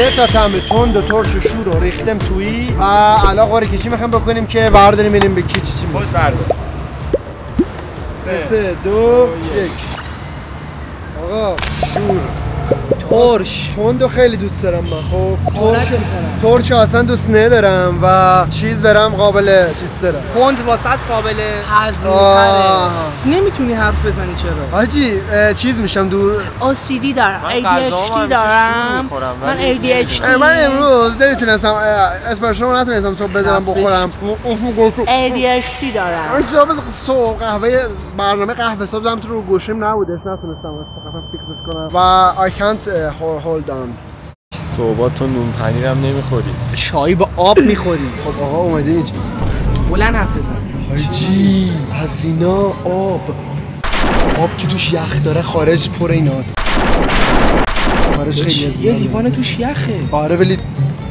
3 تا تمر تند و ترش و شور رو ریختم تویی و الان قاره کشی میخوام بکنیم که برداریم بریم به کی چی خود بردار. 3 2 1. آقا شور ترش تندو خیلی دوست دارم من. خب ترش اصلا دوست ندارم و چیز برم قابل چیز دارم. تند واسط قابل هضم‌تره. نمیتونی حرف بزنی چرا؟ حاجی چیز میشم دور. OCD دارم. ADHD دارم. من ADHD. من امروز نمیتونستم اسپرسو نتونستم صبح بزنم بخورم. ADHD دارم. صبح قهوه برنامه قهوه صبح زدم تو رو گوشیم نبودش نتونستم اصلا فیکسش کنم و I can't hold on. صبح تو نون پنیرم نمیخوری. چای با آب میخوری. خب آقا اومدیم اینجا. بلند حرف بزن. حاجی هزینا آب که توش یخ داره خارج پر ایناست. خارج خیلی از یه لیوان توش یخه. آره ولی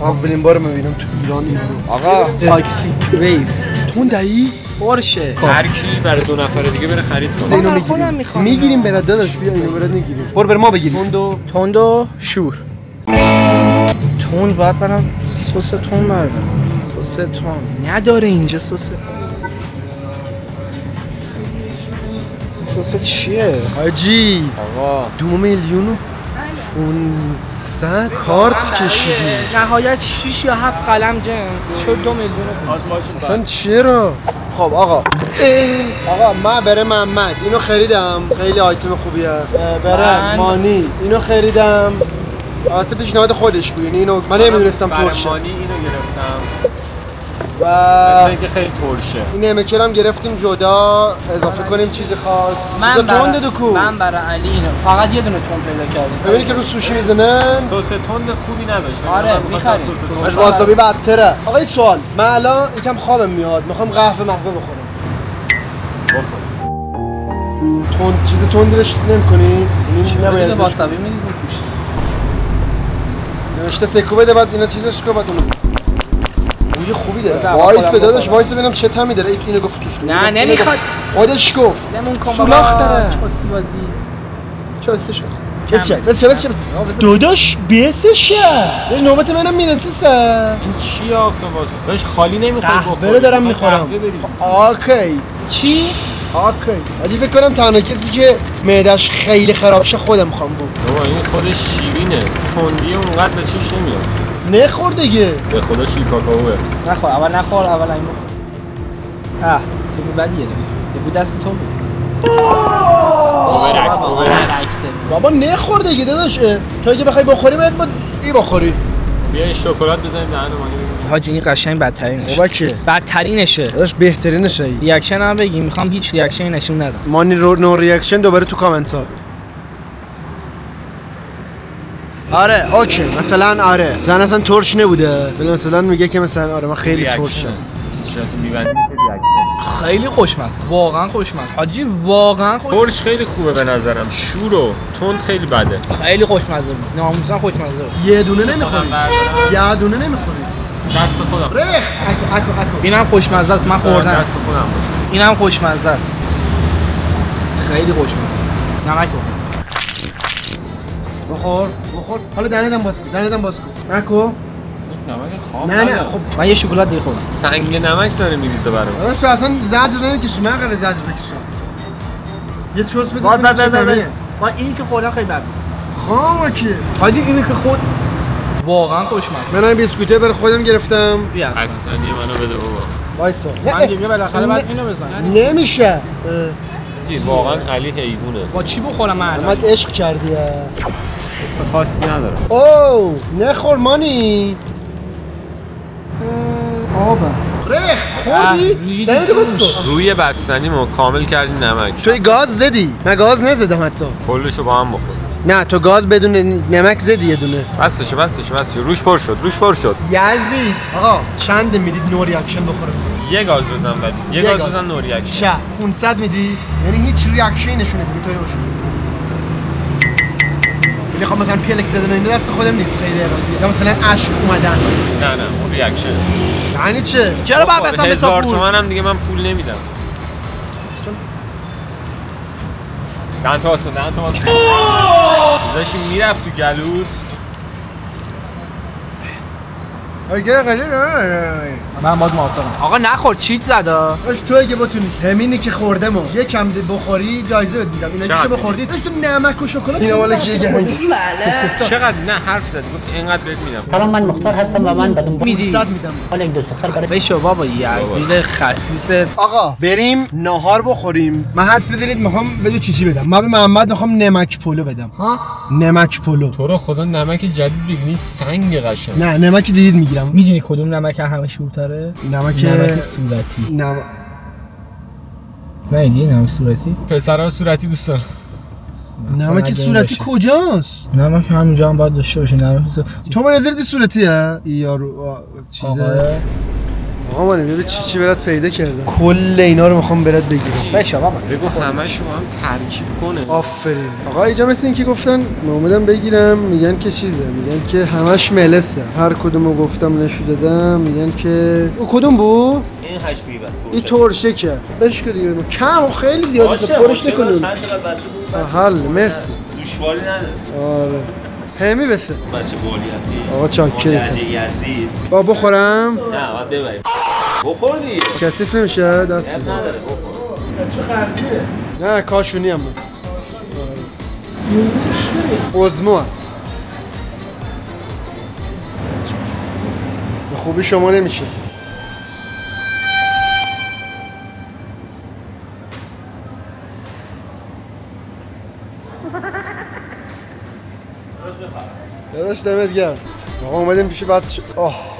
اولین بار میبینم تو ایران این رو. آقا تاکسی ریس تندایی پرشه. هر کی برای 2 نفر دیگه بره خرید کنه. اینو میگیریم برات داداش بیا اینو برات میگیریم. برو ما بگیریم. تند و شور. تند باید برم سس تند بردارم. سس تند نداره اینجا سس. سس چیه؟ حاجی آقا 2 میلیون و 500 کارت کشیدی. نهایت 6 یا 7 قلم جنس شد 2 میلیون. اصلا چرا؟ خب آقا من بره محمد اینو خریدم خیلی آیتم خوبیه. بره مانی اینو خریدم. البته پیشنهاد خودش بود. اینو من نمیدونستم ترشه. مانی اینو گرفتم. و مثلا اینکه خیلی ترشه. این نمکر هم گرفتیم جدا اضافه کنیم چیز خاص. من برای علی اینو فقط یه دونه تند پیدا کردم. ببینید که رو سوشی میزنن. سس تند خوبی نداشت. آره می‌خریم. باش واسابی بدتره. آقا این سوال من الان یکم خوابم میاد میخوام قهوه محوه بخورم. تند چیز تندی بهش نمی‌کنی؟ نباید واسابی می‌ریزیم توش. نوشته تکو بده بعد اینا چیزش کو بعد اونو بوی خوبی داره. وایس داداش وایس ببینم چه طعمی داره. اینو گفت توش. نه نمیخواد. خودش گفت. لمون کن سولاخ داره. چاسی بازی. چاسش. بس داداش بیسشه. در نوبت منم میرسه سر. این چی آخه واسه؟ داش خالی نمیخوای بخوری. قهوه دارم میخورم. اوکی. چی؟ اوکی. اگه فکر کنم تنها کسی که معده‌اش خیلی خراب شه خودم میخوام بابا این خودش شیرینه. تندی اونقدر به چیش نمیاد. نخور دیگه. به خدا شیر کاکائوه. نخور اول نخور اول این تو بود بدیه تو بود دست تو بود. بابا نخور دیگه داداش. تو اگه بخوای بخوری باید این بخوری. بیا این شکلات بزنیم دهن مانی ببینیم. حاجی این قشنگ بدترینشه. بابا که بدترینشه. داداش بهترینشه. ریاکشن هم بگی میخوام هیچ ریاکشنی نشون ندم. مانی نو ریاکشن دوباره تو کامنت ها. آره اوکی مثلا آره زن اصلا ترش نبوده ولی مثلا میگه که مثلا آره من خیلی ترشم. چشاتو میبندی خیلی خوشمزه واقعا خوشمزه حاجی واقعا ترش خیلی خوبه به نظرم. شور و تند خیلی بده. خیلی خوشمزه بود ناموسا خوشمزه بود. یه دونه نمیخوری. یه دونه نمیخوری. دست خودم. رخ اکو اینم خوشمزه است من خوردم. دست خودم. اینم خوشمزه است. خیلی خوشمزه است. نمک بخور حالا دهنتم باز کن نکو. نمک خام. نه خب من یه شکلات دیگه خوردم. سنگ نمک داره میریزه برام. داداش تو اصلا زجر نمیکشی. من قراره زجر بکشم. یه چوس بده. با اینی که خوردم خیلی بد. خامه که حاجی اینی که خود واقعا خوشمزه. من این بیسکویته برای خودم گرفتم. بیا اصلا منو بده بابا. وایسا. من دیگه بالاخره بعد اینو بزن. نمیشه. واقعا علی حیوونه. با چی بخورم من؟ محمد عشق کردی. خاصی نداره. اوه نخور مانی. آبا رخ خوردی؟ دهنتو باز کن. روی بستنیمو کامل کردی نمک. توی گاز زدی؟ من گاز نزدم حتی. کلشو با هم بخور. نه تو گاز بدون نمک زدی یه دونه. بسش روش پر شد. یزید آقا چند میدید نو ریاکشن بخوره؟ یه گاز بزن ولی یه گاز بزن نو ریاکشن. چه 500 میدی؟ یعنی هیچ ریاکشنی نشونه نمیدی تو باشه. ولی خب مثلا پیلک زدن این دست خودم نیست خیلی ارادیه. یا مثلا اشک اومدن. نه اون ریاکشن. یعنی چه؟ چرا باید مثلا 1000 تومن هم دیگه من پول نمیدم. دهن تو باز کن. داشتی میرفت تو گلوت. اگه قشنگ من باید موافقم. آقا نخور چیت زدا. باش تو اگه بتونی همینی که خوردم یه کم بخوری جایزه بهت میدم. اینا چی بخوردی؟ داش تو نمک و شکلات اینا والا چیه گنگ؟ بله. چقدر نه حرف زدی گفت اینقدر بهت میدم. سلام من مختار هستم و من بدون میدی 100 میدم. حالا یک دوست دختر برای بشو بابا یزید خسیس. آقا بریم ناهار بخوریم. من حدس بزنید میخوام بدون چی بدم. من به محمد میخوام نمک پلو بدم. ها؟ نمک پلو. تو رو خدا نمک جدید ببینی سنگ قشنگ. نه نمک جدید میگیرم. میدونی کدوم نمک همه شورتره؟ نمک صورتی. نه دیگه نمک صورتی؟ پسرها صورتی دوست دارم. نمک صورتی کجاست؟ نمک همینجا هم باید داشته باشه. نمک تو به نظرت صورتیه؟ یارو چیزه. آقا من ببین چی برات پیدا کردم. کل اینا رو میخوام برات بگیرم. بشو بابا. بگو همه‌شو هم ترکیب کنه. آفرین. آقا اینجا مثل این که گفتن اومدم بگیرم میگن که چیزه. میگن که همش ملسه. هر کدومو گفتم نشون دادم میگن که او کدوم بود؟ این 8 بی بس. این ترشه که. بشکر دیگه. کم و خیلی زیاده پرش نکنون. حل مرسی. دشواری نداره. آره. همی بسه بچه بالی هستی. آقا چاکرتم. یزدی. با بخورم؟ نه باید ببریم. بخور دیگه. کثیف نمیشه دست بزن. نداره بخور. چه قضیه؟ نه کاشونی هم بود. عزمو به خوبی شما نمیشه. داداش دمت گرم. آقا اومدیم پیش بچه.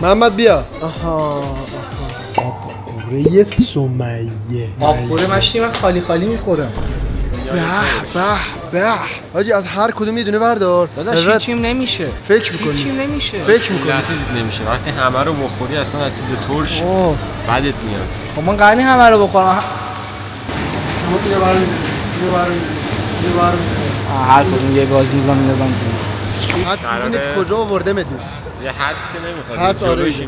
محمد بیا. آها قوره سمیه. قوره مشتی من خالی خالی میخورم. به حاجی از هر کدوم یه دونه بردار. داداش هیچیم نمیشه. فکر میکنی؟ هیچیم نمیشه. فکر میکنی؟ لحظه نمیشه. وقتی همه رو بخوری اصلا از چیز ترش بعدت میاد. خب من قرنی همه رو بخورم. شما یه بار هر کدوم یه گاز میزنم میندازم تو. حدس بزنید کجا آورده مدی؟ یه حدس که نمیخواد. حدس آره دیگه.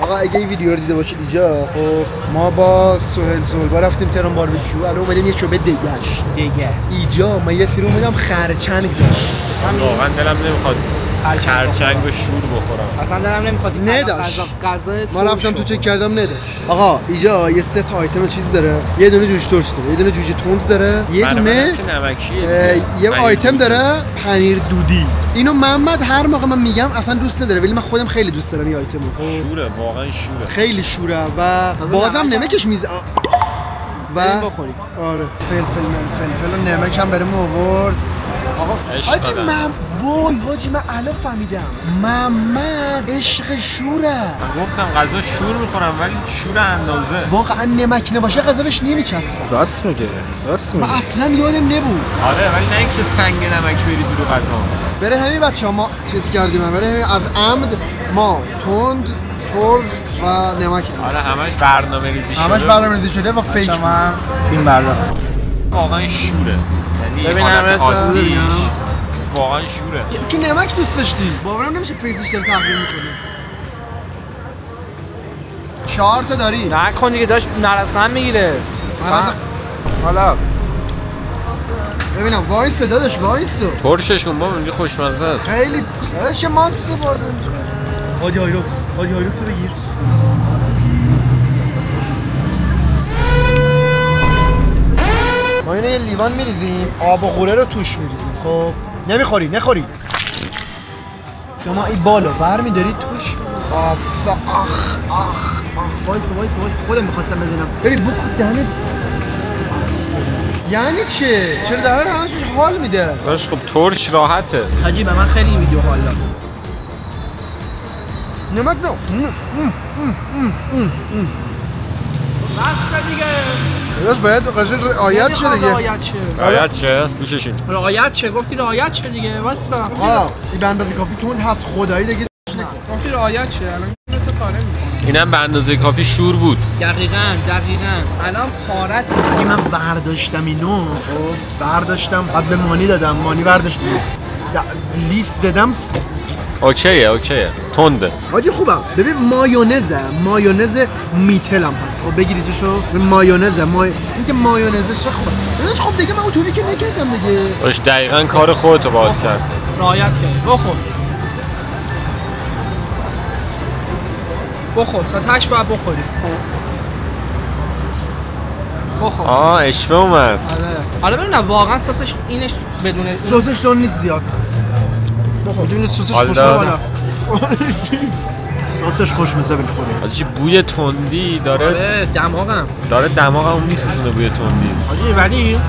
آقا اگه این ویدیو رو دیده باشید اینجا خب ما با سهیل سولبا رفتیم تهران باربیکیو. الان اومدیم یه چوبه دیگه اینجا من یه فیلم اومدم خرچنگ داشت. واقعا دلم نمیخواد خرچنگ و شور بخورم. اصلا دلم نمیخواد. نداشت. غذا ما رفتم تو چک کردم نداشت. آقا اینجا یه سه تا آیتم چیز داره. یه دونه جوجه ترش داره، یه دونه جوجه تند داره، یه دونه یه آیتم داره پنیر دودی. اینو محمد هر موقع من میگم اصلا دوست نداره ولی من خودم خیلی دوست دارم این آیتمو. شوره واقعا شوره. خیلی شوره و بازم نمکش و بخوری. آره فلفل و نمک هم برام آورد. آقا حاجی وای حاجی من الان فهمیدم محمد عشق شوره. من گفتم غذا شور میخورم ولی شور اندازه. واقعا نمک نباشه غذا بهش نمیچسبه. راست میگه. من اصلا یادم نبود. آره ولی نه اینکه سنگ نمک بریزی رو غذا. بره همین بچه‌ها ما چیز کردیم. بره همین از عمد ما تند ترش و نمک. آره همش برنامه‌ریزی شده. همش برنامه‌ریزی شده و فیک. من این بردار واقعا شوره. یعنی حالت عادیش واقعا شوره. که نمک دوست داشتی. باورم نمیشه فیسش داره تغییر میکنه. 4 تا داری. نکن دیگه داشت نرسخن میگیره. حالا ببینم وایس داداش وایس. ترشش کن بابا میگه خوشمزه است. خیلی داداش ماسه برده. هادی هایلوکس رو بگیر. ما اینو یه لیوان میریزیم، آب و قوره رو توش میریزیم. خب نخوری. شما این بالا برمی‌داری توش. وایس خودم می‌خواستم بزنم. ببین بو دهنت. یعنی چرا دهنت همش حال میده؟ داش خب ترش راحته. حاجی به من خیلی این ویدیو حال داد. نمک نه. بس دیگه. داداش باید قشنگ رعایت شه دیگه. رعایت چه؟ گوششین. رعایت چه؟ گفتی رعایت چه دیگه؟ واستا. این بنده کافی تند هست خدایی دیگه. گفتی رعایت چه؟ الان تو کاره می‌کنه. اینم به اندازه کافی شور بود. دقیقاً. الان پارت اگه من برداشتم اینو برداشتم بعد به مانی دادم. مانی برداشت لیست دادم. اوکیه تنده. حاجی خوبه. ببین مایونز میتل هم هست. خب بگیری توشو. مایونز اینکه مایونزش خوبه. داداش خب دیگه من اونطوری که نکردم دیگه. باش دقیقاً کار خودتو باید کرد. رعایت کردی. بخور. بخور تا تاش باید بخوری. بخور. اشوه اومد. حالا ببینم واقعا سسش اینش بدون سسش دون نیست زیاد. بخور بدون سسش خوشمزه. سسش خوشمزه میخوره. حاجی بوی تندی داره. دماغم میسوزونه بوی تندی. حاجی ولی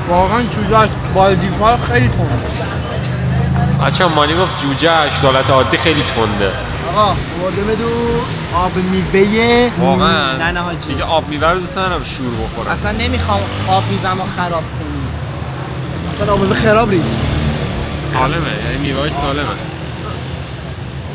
واقعا جوجهش با دیوار خیلی تنده. بچه‌ها مانی گفت جوجهش دولت عادی خیلی تنده. آقا آوردم دو آب میوه. واقعا نه حاجی دیگه آب میوه رو دوست ندارم شور بخورم. اصلا نمیخوام آب میوه‌مو خراب کنی. اصلا آب میوه خراب نیست. سالمه، یعنی میوه‌اش سالمه.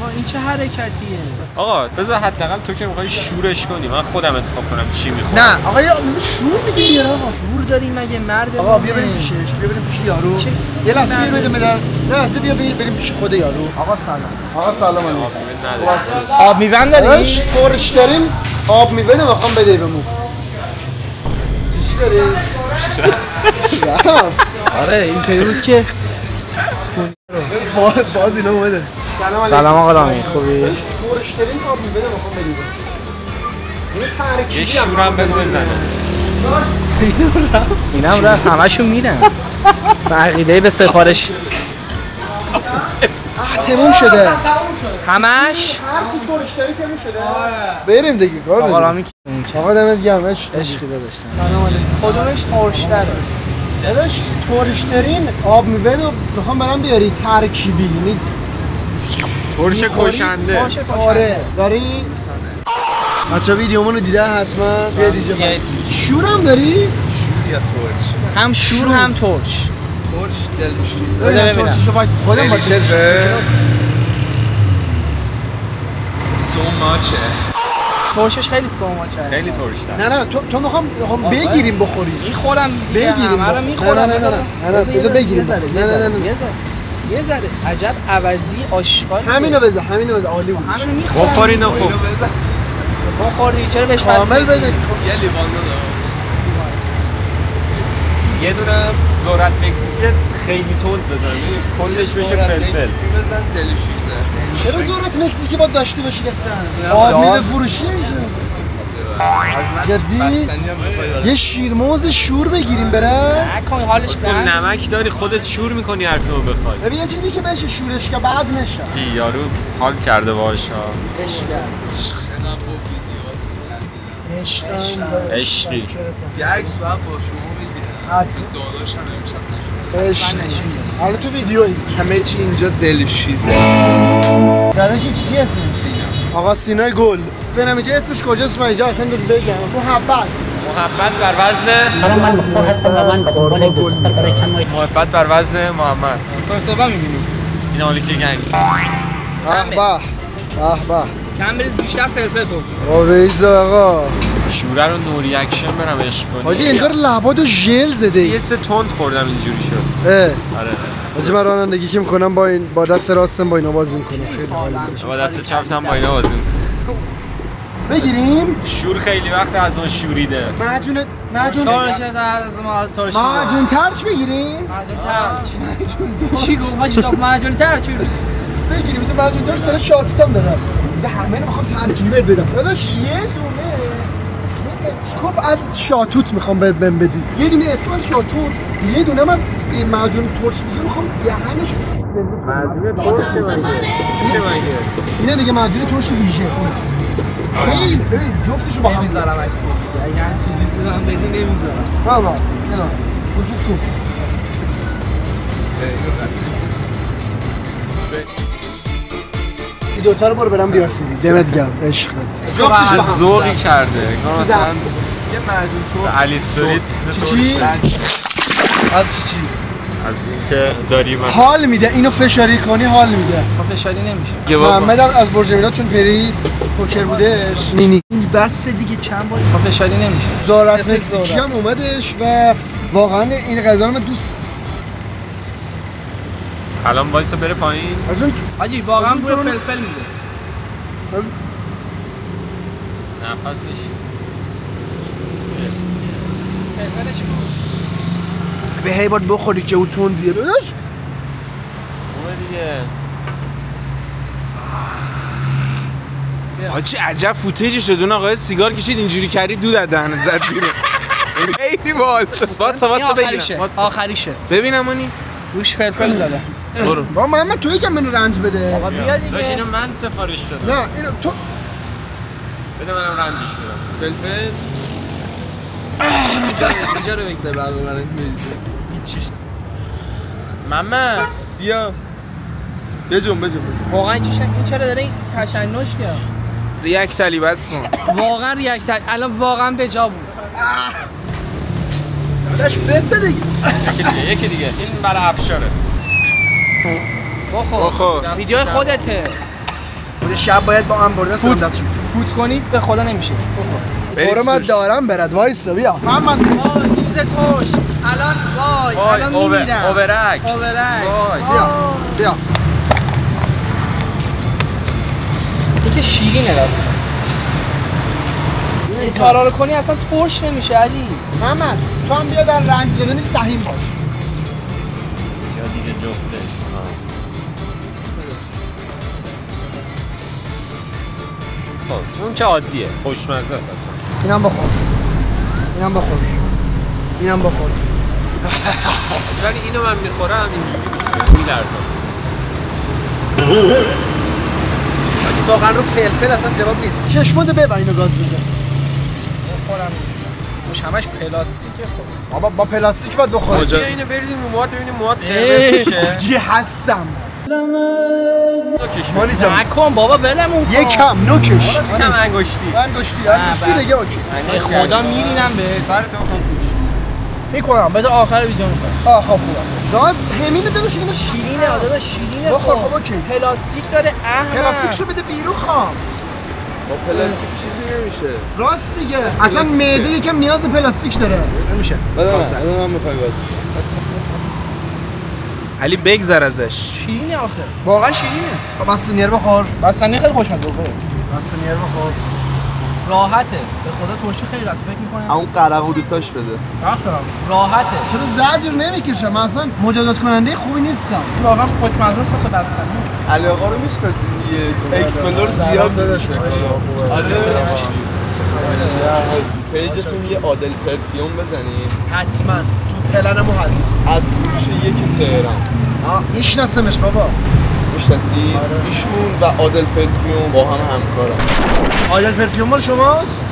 آقا این چه حرکتیه؟ آقا بذار حداقل تو که می‌خوای شورش کنی من خودم انتخاب کنم چی می‌خورم. نه آقا یه شور میگی بیار آقا. شور داری مگه مرد؟ آقا بیا بریم پیشش، بیا بریم پیش یارو. یه لحظه بیا بده مدار. یه لحظه بیا بریم پیش خود یارو. آقا سلام. آقا سلام علیکم. آب میوه داری؟ تورش داریم. آب میوه میخوام بده بهمون. چی داری؟ آره این بود که باز اینا اومده. سلام آقا رامی خوبی؟ تورش داریم آب میوه میخوام بده. یه شورم بگو بزنه. اینم رفت همشون میرن. عقیده به سفارش تموم شده. همش هرچی تورش داری تموم شده. بریم دیگه کار آقا رامی آقا دمت گرم. عشقی داداشم. سلام علیکم. خودمش ترش‌تره. داداش تورش دارین آب میوه رو میخوام برام بیاری ترکیبی یعنی ترش کشنده. آره داری؟ بچه ویدیومون رو دیده حتما بیا دیجا بس. شورم داری؟ شور یا ترش؟ هم شور هم ترش. ترش دلشویی. ببینم ترششو باید خودم باید دلیشزه سوماچه. ترشش خیلی سوماچه. خیلی ترش داره. نه تو میخوام بگیریم بخوری. میخورم دیگه. بگیریم. همه رو میخورم. نه بذار بگیریم. نه یه ذره عجب عوضی آشغال. همینو بذار عالی بود. همینو میخورم. بخورین و خوب. بخوری چرا بهش کامل بده. یه لیوان دو. یه دونه ذرت مکزیکی خیلی تند بزنی کلش بشه فلفل. بزن دلشویزه. چرا ذرت مکزیکی باید داشته باشی اصلا؟ آب میوه فروشی اینجا. جدی؟ یه شیرموز شور بگیریم بره؟ نکن حالش تو نمک داری خودت شور میکنی هر کدوم بخوای. ببین یه چیزی که بشه شورش که بعد نشه. چی یارو حال کرده باهاش ها. عشقی. یه عکس باید با شما بگیرم. داداشم امشب نشون. حالا تو ویدیویی همه چی اینجا دلشویزه. داداش چی اسم سینا؟ آقا سینای گل. ببینم اینجا اسمش کجاست من اینجا اصلا بگم. محبت بر وزن حالا من مختار هستم و من به دنبال یک دوست برای چند ماه محبت بر وزن محمد. صبح میبینیم. این حالی که گنگ. به کم بریز بیشتر فلفل تو. آویزا آقا. شوره رو نوری اکشن برم عشق کنی. حاجی انگار لبادو ژل زده. یه سه تند خوردم اینجوری شد. آره. حاجی من رانندگی که میکنم با دست راستم با اینا بازی میکنم. خیلی حال میده. با دست چپم با اینا بازی میکنم. بگیریم؟ شور خیلی وقت از ما شوریده. معجون ترش از ما ترش. معجون ترچ بگیریم؟ معجون ترچ. چی گفت حاجی گفت معجون ترچ بگیریم. تو معجون ترچ سر شاتوت هم دارم. و همه رو میخوام ترکیبه بدم. داداش یه دونه اسکوپ از شاتوت میخوام بهم بدی. یه دونه اسکوپ از شاتوت، یه دونه من معجون ترش میخوام دهنش معجون ترش چه مگه؟ اینه دیگه معجون ترش ویژه. خیلی ببین جفتشو با هم نمیذارم عکس بگیری. اگه همچین چیزی رو هم بدی نمیذارم. بابا اینا وجود کو. این دوتا رو برم بیار سیدی. دمت گرم عشق داد. چه ذوقی کرده. انگار مثلا یه معجون شور علی سوریت چی؟ از چی؟ از اینکه داریم حال میده. اینو فشاری کنی حال میده. فشاری نمیشه. محمد از برج میلاد چون پرید پوکر بودش. نینی این بس دیگه چند بار فشاری نمیشه. ذرت مکزیکی هم اومدش و واقعا این غذا رو من دوست. الان وایسا بره پایین. از اون حاجی واقعا بوی فلفل میده. نفسش فلفلش به هی باید بخوری که اون تندیه داداش. خوبه دیگه. حاجی عجب فوتیجی شد. اون آقای سیگار کشید اینجوری کردی دود از دهنت زد بیرون. خیلی باحال شد. واسه بگیرم. آخریشه. ببینم اونی. روش فلفل زده. برو. با محمد تو یکم منو رنج بده. آقا بیا دیگه. داش اینو من سفارش دادم. نه اینو تو بده منم رنجش بدم. فلفل. اینجا رو بگذار بعد من میریزه. هیچیش. محمد بیا. بجون. واقعا چی شد؟ این چرا داره این تشنج کرد؟ ریاکت علی بس کن. واقعا ریاکت الان واقعا به جا بود. داش برسه دیگه. یکی دیگه. این برای افشاره. بخور. ویدیو خودته. اون شب باید با هم برده کنم دستشو. فوت کنید به خدا نمیشه. برو من دارم برد وایسا بیا. محمد وای چیز توش. الان میمیرم. اوورک. بیا. این که شیرینه راست. این کارا رو کنی اصلا ترش نمیشه علی. محمد تو هم بیا در رنج زدنی سهیم باش. یا دیگه جفتش. خب اون که عادیه. خوشمزه است اصلا. اینم بخور. ولی اینو من میخورم اینجوری میشه. میلرزم. واقعا رو فلفل اصلا جواب نیست. چشماتو ببر اینو گاز بزن. بخورم. مش همش پلاستیکه خب. بابا با پلاستیک باید بخوری. بیا اینو بریزیم رو موهات ببینیم موهات قرمز میشه. جی هستم. نوکش مالی جان. نکن بابا بلمون کن. یکم نوکش. یکم انگشتی دیگه اوکی. خدا میبینم به سرتو کن توش. میکنم بده آخر ویدیو میکنم. خب خوبه. راز همینو داداش اینو شیرینه آدم شیرینه. بخور خب اوکی. پلاستیک داره پلاستیکشو بده بیرون خام. با پلاستیک چیزی نمیشه. راست میگه. اصلا معده یکم نیاز به پلاستیک داره. نمیشه. بده من میخوای باز. علی بگذر ازش. شیرینه آخه. واقعا شیرینه. بستنیر بخور. بستنی خیلی خوشمزه بود. بستنیر بخور. راحته. به خدا ترشی خیلی راحته فکر می‌کنم. اون قرق دوتاش بده. راست دارم. راحته. چرا زجر نمیکشم؟ من اصلا مجازات کننده خوبی نیستم. واقعا خوشمزه است آخه بستنی. علی آقا رو میشناسید دیگه. اکسپلور زیاد داداش. آره. پیجتون یه عادل پرفیوم بزنید. حتما تو پلنمو هست. از فروش یکی تهران. میشناسمش بابا. میشناسی؟ ایشون و عادل پرفیوم با هم همکارن. عادل پرفیوم مال شماست؟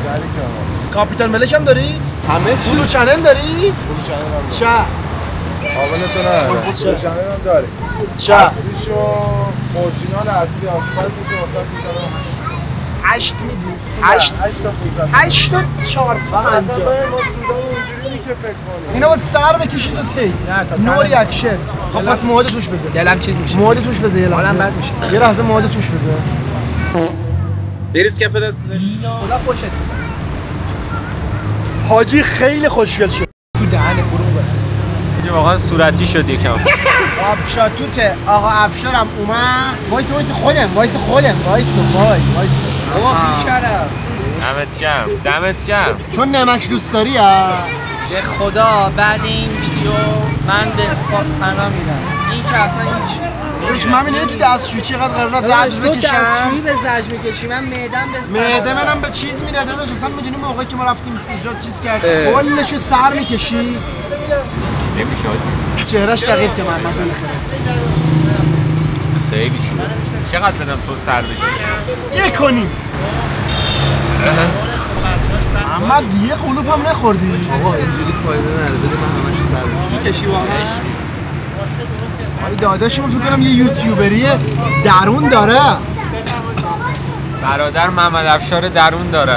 کاپیتان ملک هم دارید؟ همه چی؟ بلو چنل داری؟ بلو چنل چه؟ آقا تو نه. بلو چنل هم داره. چه؟ اصلیشو اورجینال اصلی آکپارت میشه واسه میذارم 8 میدی؟ 8 تا 4 تا 5 اصلا باید ما سودان اونجوری که فکر کنیم. اینا باید سر بکشی تو تی. نو ریاکشن. خب پس مواد توش بزن. دلم چیز میشه. مواد توش بزن یه لحظه. حالم بد میشه. یه لحظه مواد توش بزن. بریز کف دست. خدا خوشت بیاد. حاجی خیلی خوشگل شد. تو دهن برون بره. واقعا صورتی شد یکم. آبشاتوته آقا افشارم اومد. وایس خودم. وایس. بابا بیشرف. دمت گرم. چون نمک دوست داری ها. به خدا بعد این ویدیو من به فاطمه میدم. این که اصلا هیچ. روش من میدونی تو دستشویی چقدر قرار زجر بکشم. دستشویی به زجر میکشی. من معده منم به چیز میره داداش. اصلا میدونی موقعی که ما رفتیم اونجا چیز کرد کلشو سر میکشی. نمیشه چهرهش تغییر که محمد بالاخره. خیلی شده. چقدر بدم تو سر بکشی؟ یه کنیم. محمد یه قلوب هم نخوردی. آقا اینجوری فایده نداره. بده من همش سر میکشی واقعا. ولی داداشمون فکر کنم یه یوتیوبری درون داره. برادر محمد افشار درون داره.